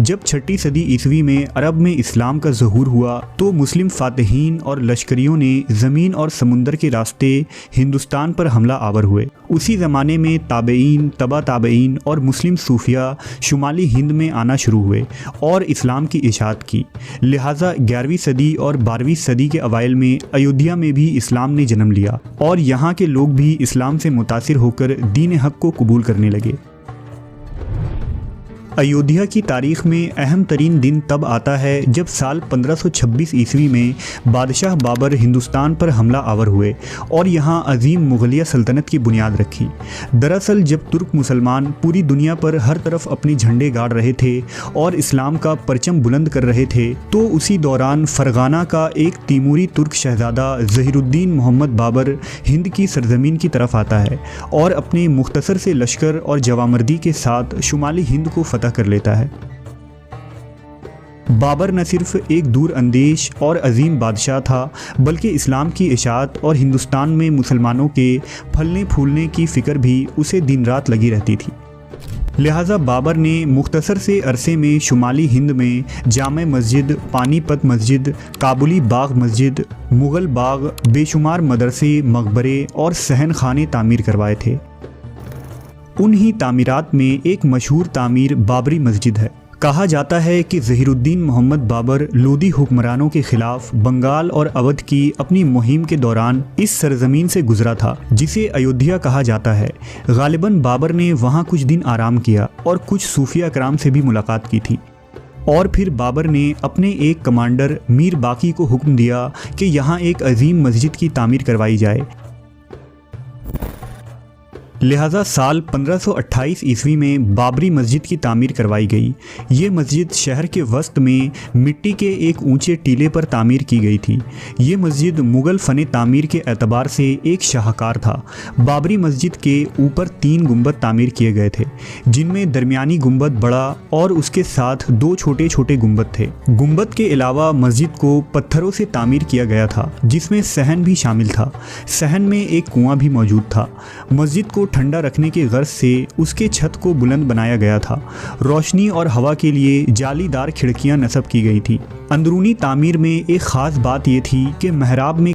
जब 6ठी सदी ईस्वी में अरब में इस्लाम का ज़हूर हुआ तो मुस्लिम फातिहीन और लश्करियों ने ज़मीन और समुंदर के रास्ते हिंदुस्तान पर हमला आवर हुए। उसी ज़माने में ताबेईन, तबा ताबेईन और मुस्लिम सूफिया शुमाली हिंद में आना शुरू हुए और इस्लाम की इशाअत की। लिहाजा 11वीं सदी और 12वीं सदी के अवाइल में अयोध्या में भी इस्लाम ने जन्म लिया और यहाँ के लोग भी इस्लाम से मुतासिर होकर दीन हक़ को कबूल करने लगे। अयोध्या की तारीख़ में अहम तरीन दिन तब आता है जब साल 1526 ईस्वी में बादशाह बाबर हिंदुस्तान पर हमला आवर हुए और यहाँ अजीम मुग़लिया सल्तनत की बुनियाद रखी। दरअसल जब तुर्क मुसलमान पूरी दुनिया पर हर तरफ अपने झंडे गाड़ रहे थे और इस्लाम का परचम बुलंद कर रहे थे तो उसी दौरान फ़रगाना का एक तैमूरी तुर्क शहज़ादा ज़हीरुद्दीन मोहम्मद बाबर हिंद की सरजमीन की तरफ आता है और अपने मुख्तसर से लश्कर और जवामर्दी के साथ शुमाली हिंद को कर लेता है। बाबर न सिर्फ एक दूर अंदेश और अजीम बादशाह था बल्कि इस्लाम की इशाअत और हिंदुस्तान में मुसलमानों के फलने फूलने की फ़िक्र भी उसे दिन रात लगी रहती थी। लिहाजा बाबर ने मुख्तसर से अरसे में शुमाली हिंद में जामे मस्जिद, पानीपत मस्जिद, काबुली बाग मस्जिद, मुग़ल बाग, बेशुमार मदरसे, मकबरे और सहन खाने तामीर करवाए थे। उन्हीं तामीरात में एक मशहूर तामीर बाबरी मस्जिद है। कहा जाता है कि ज़हीरुद्दीन मोहम्मद बाबर लोदी हुक्मरानों के ख़िलाफ़ बंगाल और अवध की अपनी मुहिम के दौरान इस सरज़मीन से गुज़रा था जिसे अयोध्या कहा जाता है। गालिबन बाबर ने वहाँ कुछ दिन आराम किया और कुछ सूफिया कराम से भी मुलाकात की थी और फिर बाबर ने अपने एक कमांडर मीर बाकी को हुक्म दिया कि यहाँ एक अजीम मस्जिद की तामीर करवाई जाए। लिहाजा साल 1528 ईस्वी में बाबरी मस्जिद की तामीर करवाई गई। ये मस्जिद शहर के वस्त में मिट्टी के एक ऊंचे टीले पर तामीर की गई थी। ये मस्जिद मुग़ल फ़न तामीर के एतबार से एक शाहकार था। बाबरी मस्जिद के ऊपर 3 गुंबद तामीर किए गए थे जिनमें दरमियानी गुंबद बड़ा और उसके साथ 2 छोटे छोटे गुंबद थे। गुंबद के अलावा मस्जिद को पत्थरों से तामीर किया गया था जिसमें सहन भी शामिल था। सहन में एक कुआं भी मौजूद था। मस्जिद को ठंडा रखने के गर्ज से उसके छत को बुलंद बनाया गया था। रोशनी और हवा के लिए जालीदार खिड़कियां नस्ब की गई थी। अंदरूनी तामीर में एक ख़ास बात यह थी कि महराब में